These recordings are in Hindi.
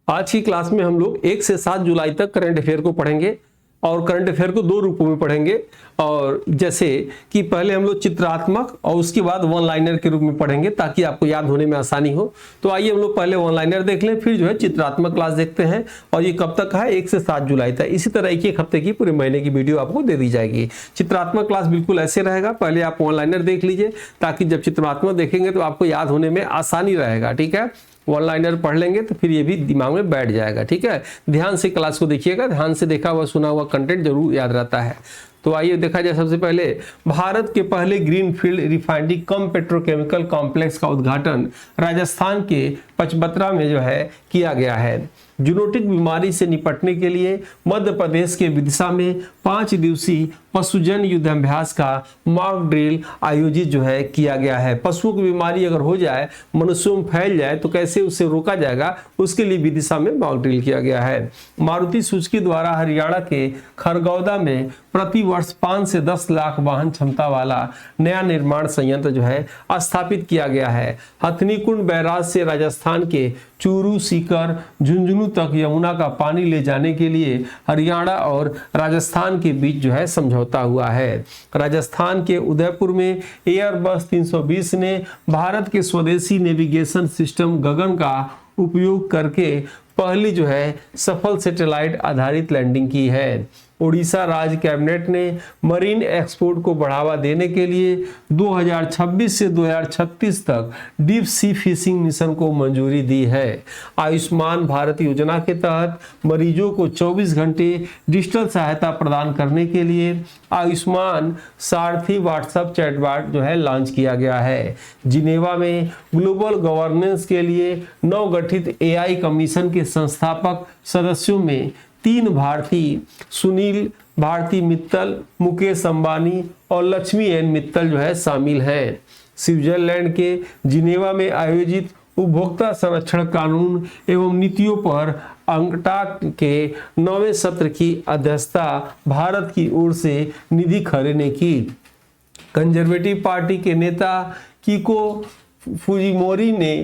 आज की क्लास में हम लोग 1 से 7 जुलाई तक करंट अफेयर को पढ़ेंगे और करंट अफेयर को 2 रूपों में पढ़ेंगे। और जैसे कि पहले हम लोग चित्रात्मक और उसके बाद वन लाइनर के रूप में पढ़ेंगे ताकि आपको याद होने में आसानी हो। तो आइए हम लोग पहले वन लाइनर देख लें, फिर जो है चित्रात्मक क्लास देखते हैं। और ये कब तक है? 1 से 7 जुलाई तक। इसी तरह एक हफ्ते की पूरे महीने की वीडियो आपको दे दी जाएगी। चित्रात्मक क्लास बिल्कुल ऐसे रहेगा, पहले आप वन लाइनर देख लीजिए ताकि जब चित्रात्मक देखेंगे तो आपको याद होने में आसानी रहेगा। ठीक है, वन लाइनर पढ़ लेंगे तो फिर ये भी दिमाग में बैठ जाएगा। ठीक है, ध्यान से क्लास को देखिएगा, ध्यान से देखा हुआ सुना हुआ कंटेंट जरूर याद रहता है। तो आइए देखा जाए। सबसे पहले भारत के पहले ग्रीनफील्ड रिफाइनरी कम पेट्रोकेमिकल कॉम्प्लेक्स का उद्घाटन राजस्थान के पचबत्रा में जो है किया गया है। जूनोटिक बीमारी से निपटने के लिए मध्य प्रदेश के विदिशा में 5 दिवसीय पशुजन युद्धाभ्यास का मॉक ड्रिल आयोजित जो है किया गया है। पशुओं की बीमारी अगर हो जाए, मनुष्यों में फैल जाए तो कैसे उससे रोका जाएगा, उसके लिए विदिशा में मॉक ड्रिल किया गया है। मारुति सुजुकी द्वारा हरियाणा के खरगौदा में प्रति वर्ष 5 से 10 लाख वाहन क्षमता वाला नया निर्माण संयंत्र जो है स्थापित किया गया है। हथनीकुंड बैराज से राजस्थान के चूरू, सीकर, झुंझुनू तक यमुना का पानी ले जाने के लिए हरियाणा और राजस्थान के बीच जो है समझौता हुआ है। राजस्थान के उदयपुर में एयरबस 320 ने भारत के स्वदेशी नेविगेशन सिस्टम गगन का उपयोग करके पहली जो है सफल सैटेलाइट आधारित लैंडिंग की है। उड़ीसा राज्य कैबिनेट ने मरीन एक्सपोर्ट को बढ़ावा देने के लिए 2026 से 2036 तक डीप सी फिशिंग मिशन को मंजूरी दी है। आयुष्मान भारत योजना के तहत मरीजों को 24 घंटे डिजिटल सहायता प्रदान करने के लिए आयुष्मान सारथी व्हाट्सएप चैटबॉट जो है लॉन्च किया गया है। जिनेवा में ग्लोबल गवर्नेंस के लिए नवगठित एआई कमीशन के संस्थापक सदस्यों में 3 भारतीय सुनील भारती मित्तल, मुकेश अंबानी और लक्ष्मी एन मित्तल जो है शामिल हैं। स्विट्जरलैंड के जिनेवा में आयोजित उपभोक्ता संरक्षण कानून एवं नीतियों पर अंकटाक के 9वें सत्र की अध्यक्षता भारत की ओर से निधि खरे ने की। कंजर्वेटिव पार्टी के नेता कीको फुजिमोरी ने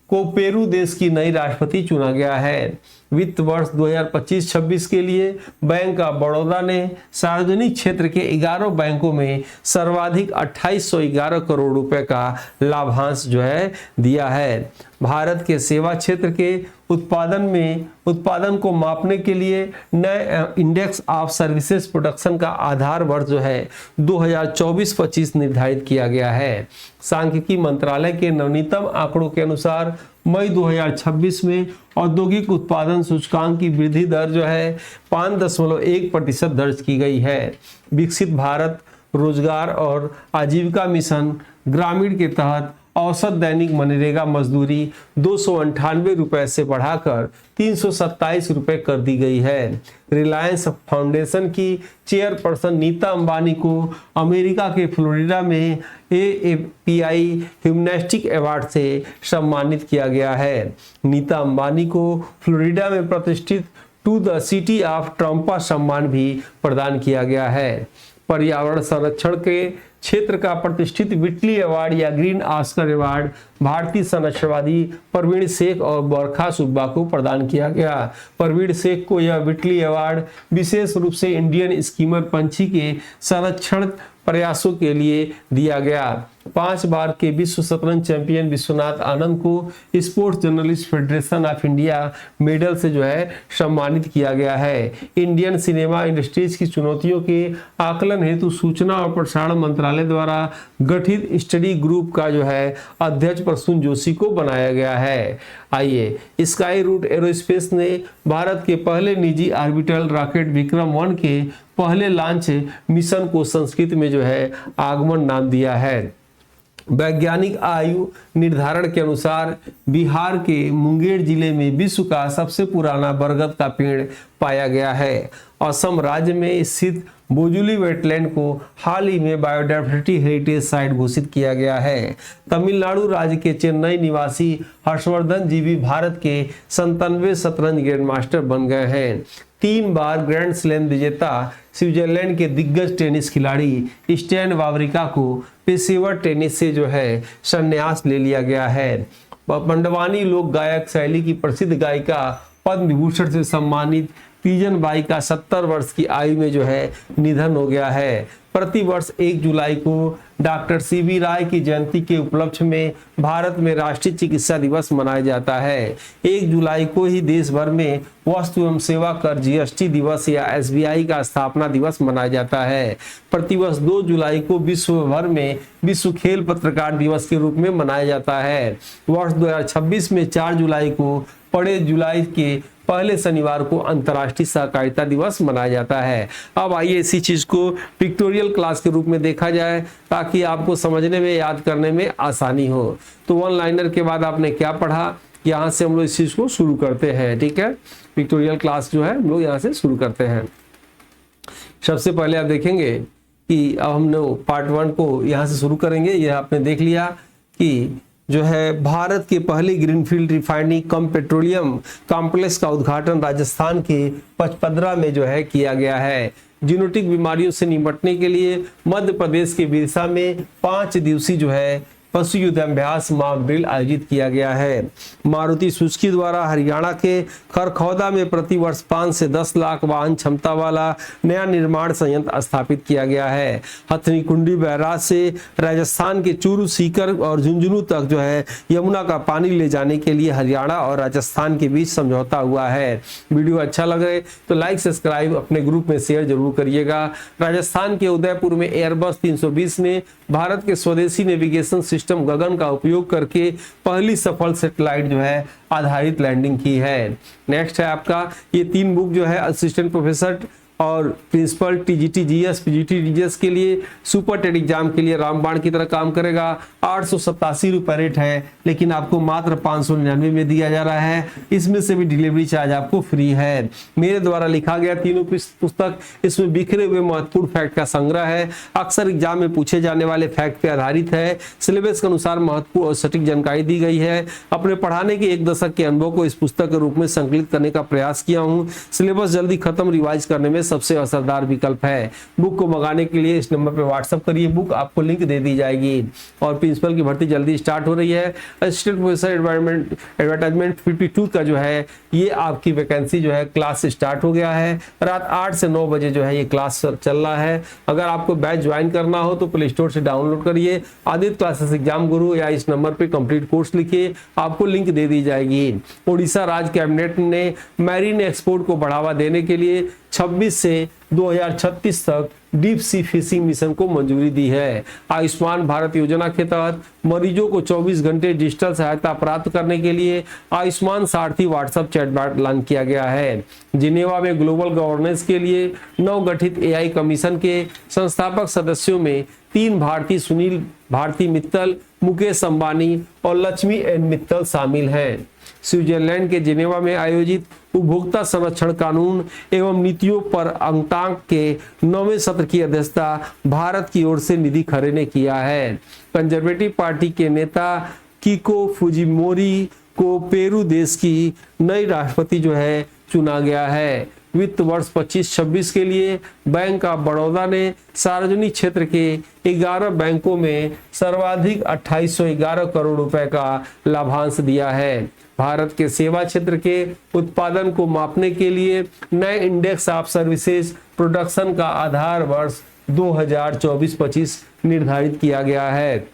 को पेरू देश की नई राष्ट्रपति चुना गया है। वित्त वर्ष 2025-26 के लिए बैंक ऑफ बड़ौदा ने सार्वजनिक क्षेत्र के 11 बैंकों में सर्वाधिक 2811 करोड़ रुपए का लाभांश जो है दिया है। भारत के सेवा क्षेत्र के उत्पादन को मापने के लिए नए इंडेक्स ऑफ सर्विसेज प्रोडक्शन का आधार वर्ष जो है 2024-25 निर्धारित किया गया है। सांख्यिकी मंत्रालय के नवीनतम आंकड़ों के अनुसार मई 2026 में औद्योगिक उत्पादन सूचकांक की वृद्धि दर जो है 5.1% दर्ज की गई है। विकसित भारत रोजगार और आजीविका मिशन ग्रामीण के तहत औसत दैनिक मनरेगा मजदूरी 298 रुपए से बढ़ाकर 327 रुपए कर दी गई है। रिलायंस फाउंडेशन की चेयरपर्सन नीता अंबानी को अमेरिका के फ्लोरिडा में AAPI ह्यूमनिस्टिक अवार्ड से सम्मानित किया गया है। नीता अंबानी को फ्लोरिडा में प्रतिष्ठित टू द सिटी ऑफ ट्रम्पा सम्मान भी प्रदान किया गया है। पर्यावरण संरक्षण के क्षेत्र का प्रतिष्ठित विटली अवार्ड या ग्रीन ऑस्कर अवार्ड भारतीय संरक्षणवादी परवीन शेख और बरखा सुब्बा को प्रदान किया गया। परवीन शेख को यह विटली अवार्ड विशेष रूप से इंडियन स्कीमर पंछी के संरक्षण प्रयासों के लिए दिया गया। 5 बार के विश्व शतरंज चैंपियन विश्वनाथ आनंद को sports journalist federation of India medal से जो है सम्मानित किया गया है। इंडियन सिनेमा इंडस्ट्रीज की चुनौतियों के आकलन हेतु सूचना और प्रसारण मंत्रालय द्वारा गठित स्टडी ग्रुप का जो है अध्यक्ष प्रसून जोशी को बनाया गया है। आइए, स्काई रूट एरोस्पेस ने भारत के पहले निजी ऑर्बिटल रॉकेट विक्रम 1 के पहले लॉन्च मिशन को संस्कृत में जो है आगमन नाम दिया है। वैज्ञानिक आयु निर्धारण के अनुसार बिहार के मुंगेर जिले में विश्व का सबसे पुराना बरगद का पेड़ पाया गया है। असम राज्य में स्थित बोजुली वेटलैंड को हाल ही में बायोडायवर्सिटी हेरिटेज साइट घोषित किया गया है। तमिलनाडु राज्य के चेन्नई निवासी हर्षवर्धन जी भी भारत के 97वें शतरंज ग्रैंड मास्टर बन गए हैं। 3 बार ग्रैंड स्लैम विजेता स्विट्जरलैंड के दिग्गज टेनिस खिलाड़ी स्टैन वावरिका को पेशेवर टेनिस से जो है संन्यास ले लिया गया है। मंडवानी लोक गायक शैली की प्रसिद्ध गायिका पद्म विभूषण से सम्मानित तीजन बाई का 70 वर्ष की आयु में जो है निधन हो गया है। प्रतिवर्ष 1 जुलाई को डॉक्टर सीवी राय की जयंती के उपलक्ष्य में भारत में राष्ट्रीय चिकित्सा दिवस मनाया जाता है। 1 जुलाई को ही देश भर में वस्तु एवं सेवा कर जीएसटी दिवस या एसबीआई का स्थापना दिवस मनाया जाता है। प्रतिवर्ष 2 जुलाई को विश्व भर में विश्व खेल पत्रकार दिवस के रूप में मनाया जाता है। वर्ष 2026 में 4 जुलाई को पढ़े जुलाई के पहले शनिवार को अंतर्राष्ट्रीय सहकारिता दिवस मनाया जाता है। अब आइए इसी चीज को पिक्टोरियल क्लास के रूप में देखा जाए ताकि आपको समझने में, याद करने में आसानी हो। तो वन लाइनर के बाद आपने क्या पढ़ा, यहाँ से हम लोग इस चीज को शुरू करते हैं। ठीक है, पिक्टोरियल क्लास जो है हम लोग यहाँ से शुरू करते हैं। सबसे पहले आप देखेंगे कि अब हम लोग पार्ट 1 को यहाँ से शुरू करेंगे। यह आपने देख लिया कि जो है भारत के पहले ग्रीनफील्ड रिफाइनरी कम पेट्रोलियम कॉम्प्लेक्स का उद्घाटन राजस्थान के पचपदरा में जो है किया गया है। जीनोटिक बीमारियों से निपटने के लिए मध्य प्रदेश के बिरसा में 5 दिवसीय जो है पशु युद्धाभ्यास मॉक ड्रिल आयोजित किया गया है। मारुति सुजुकी द्वारा हरियाणा के खरखौदा में प्रतिवर्ष 5 से 10 लाख वाहन क्षमता वाला नया निर्माण संयंत्र स्थापित किया गया है। हथनी कुंडी बैराज से राजस्थान के चूरू, सीकर और झुंझुनू तक जो है यमुना का पानी ले जाने के लिए हरियाणा और राजस्थान के बीच समझौता हुआ है। वीडियो अच्छा लगे तो लाइक, सब्सक्राइब, अपने ग्रुप में शेयर जरूर करिएगा। राजस्थान के उदयपुर में एयरबस 320 ने भारत के स्वदेशी नेविगेशन सिस्टम गगन का उपयोग करके पहली सफल सैटेलाइट जो है आधारित लैंडिंग की है। नेक्स्ट है आपका ये 3 बुक जो है असिस्टेंट प्रोफेसर और principal TGT GS, PGT GS के लिए सुपर टेट एग्जाम के लिए रामबाण की तरह काम करेगा। 887 रुपये रेट है, लेकिन आपको मात्र 599 में दिया जा रहा है। इसमें से भी डिलीवरी चार्ज आपको फ्री है। मेरे द्वारा लिखा गया तीनों पुस्तक, इसमें बिखरे हुए महत्वपूर्ण फैक्ट का संग्रह है। अक्सर एग्जाम में पूछे जाने वाले फैक्ट पे आधारित है। सिलेबस के अनुसार महत्वपूर्ण और सटीक जानकारी दी गई है। अपने पढ़ाने के 1 दशक के अनुभव को इस पुस्तक के रूप में संकलित करने का प्रयास किया हूँ। सिलेबस जल्दी खत्म, रिवाइज करने में सबसे असरदार विकल्प है। बुक को मंगाने के लिए इस नंबर पर व्हाट्सएप करिए, बुक आपको लिंक दे दी जाएगी। और प्रिंसिपल की भर्ती जल्दी स्टार्ट हो रही है। असिस्टेंट प्रोफेसर एडवर्टाइजमेंट 52 का जो है ये आपकी वैकेंसी जो है क्लास स्टार्ट हो गया है। रात 8 से 9 बजे जो है ये क्लास चल रहा है। अगर आपको बैच ज्वाइन करना हो तो प्ले स्टोर से डाउनलोड करिए, आदित्य क्लासेस एग्जाम गुरु, या इस नंबर पे कंप्लीट कोर्स लिखिए, आपको लिंक दे दी जाएगी। उड़ीसा राज्य कैबिनेट ने मैरीन एक्सपोर्ट को बढ़ावा देने के लिए 26 से 2036 तक डीप सी फिशिंग मिशन को मंजूरी दी है। आयुष्मान भारत योजना के तहत मरीजों को 24 घंटे डिजिटल सहायता प्राप्त करने के लिए आयुष्मान सारथी व्हाट्सएप चैटबॉट लॉन्च किया गया है। जिनेवा में ग्लोबल गवर्नेंस के लिए नवगठित एआई कमीशन के संस्थापक सदस्यों में 3 भारतीय, सुनील भारती मित्तल, मुकेश अंबानी और लक्ष्मी एन मित्तल शामिल हैं। स्विट्जरलैंड के जिनेवा में आयोजित उपभोक्ता संरक्षण कानून एवं नीतियों पर अंकटांक के 9वें सत्र की अध्यक्षता भारत की ओर से निधि खरे ने किया है। कंजर्वेटिव पार्टी के नेता कीको फुजिमोरी को पेरू देश की नई राष्ट्रपति जो है चुना गया है। वित्त वर्ष 25-26 के लिए बैंक ऑफ बड़ौदा ने सार्वजनिक क्षेत्र के 11 बैंकों में सर्वाधिक 2811 करोड़ रुपए का लाभांश दिया है। भारत के सेवा क्षेत्र के उत्पादन को मापने के लिए नए इंडेक्स ऑफ सर्विसेज प्रोडक्शन का आधार वर्ष 2024-25 निर्धारित किया गया है।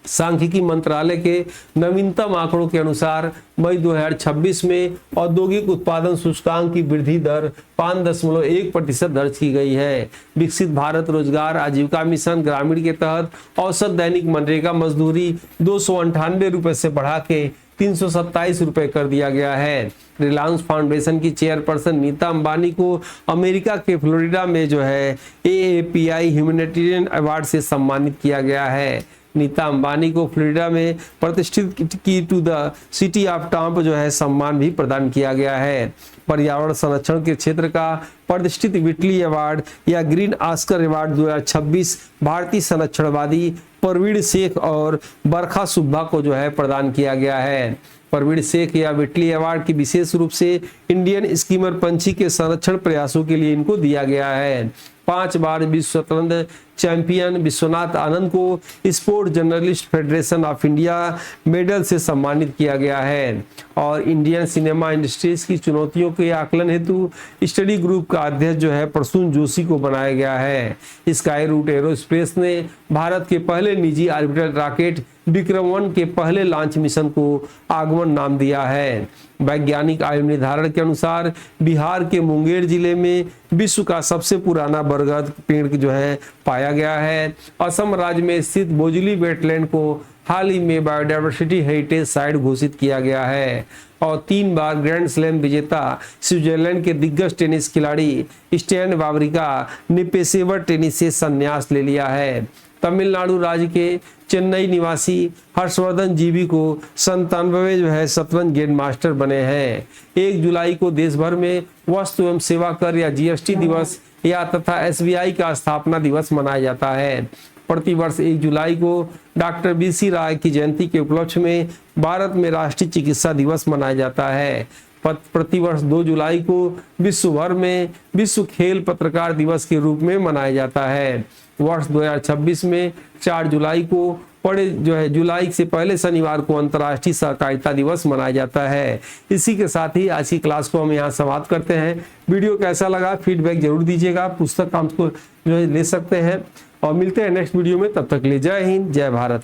सांख्यिकी मंत्रालय के नवीनतम आंकड़ों के अनुसार मई 2026 में औद्योगिक उत्पादन सूचकांक की वृद्धि दर 5.1% दर्ज की गई है। विकसित भारत रोजगार आजीविका मिशन ग्रामीण के तहत औसत दैनिक मनरेगा मजदूरी 298 रुपए से बढ़ा के 327 रुपए कर दिया गया है। रिलायंस फाउंडेशन की चेयरपर्सन नीता अंबानी को अमेरिका के फ्लोरिडा में जो है AAPI ह्यूमैनिटेरियन अवार्ड से सम्मानित किया गया है। नीता अंबानी को फ्लोरिडा में प्रतिष्ठित key to the city of Tampa जो है सम्मान भी प्रदान किया गया है। पर्यावरण संरक्षण के क्षेत्र का प्रतिष्ठित विटली अवार्ड या ग्रीन ऑस्कर अवार्ड 2026 भारतीय संरक्षणवादी परवीन शेख और बरखा सुब्बा को जो है प्रदान किया गया है। परवीन शेख या विटली अवार्ड की विशेष रूप से इंडियन स्कीमर पंछी के संरक्षण प्रयासों के लिए इनको दिया गया है। 5 बार विश्व शतरंज चैंपियन विश्वनाथ आनंद को sport journalist federation of India medal से सम्मानित किया गया है। और इंडियन सिनेमा इंडस्ट्रीज की चुनौतियों के आकलन हेतु स्टडी ग्रुप का अध्यक्ष जो है प्रसून जोशी को बनाया गया है। स्काई रूट एरोस्पेस ने भारत के पहले निजी ऑर्बिटल रॉकेट विक्रम-1 के पहले लॉन्च मिशन को आगमन नाम दिया है। वैज्ञानिक आयु निर्धारण के अनुसार बिहार के मुंगेर जिले में विश्व का सबसे पुराना बरगद पेड़ जो है पाया गया है। असम राज्य में स्थित बोजुली वेटलैंड को हाल ही में बायोडायवर्सिटी हेरिटेज साइट घोषित किया गया है। और 3 बार ग्रैंड स्लैम विजेता स्विट्जरलैंड के दिग्गज टेनिस खिलाड़ी स्टैन वावरिका ने पेशेवर टेनिस से संन्यास ले लिया है। तमिलनाडु राज्य के चेन्नई निवासी हर्षवर्धन जीवी को 97वें जो है शतरंज ग्रैंड मास्टर बने हैं। 1 जुलाई को देश भर में वस्तु एवं सेवा कर या जीएसटी दिवस या तथा एसबीआई का स्थापना दिवस मनाया जाता है। प्रतिवर्ष 1 जुलाई को डॉक्टर बीसी राय की जयंती के उपलक्ष्य में भारत में राष्ट्रीय चिकित्सा दिवस मनाया जाता है। प्रतिवर्ष 2 जुलाई को विश्व भर में विश्व खेल पत्रकार दिवस के रूप में मनाया जाता है। वर्ष 2026 में 4 जुलाई को पड़े जो है जुलाई से पहले शनिवार को अंतर्राष्ट्रीय सहकारिता दिवस मनाया जाता है। इसी के साथ ही आज की क्लास को हम यहाँ समाप्त करते हैं। वीडियो कैसा लगा फीडबैक जरूर दीजिएगा। पुस्तक हमको जो है ले सकते हैं और मिलते हैं नेक्स्ट वीडियो में। तब तक के लिए जय हिंद जय भारत।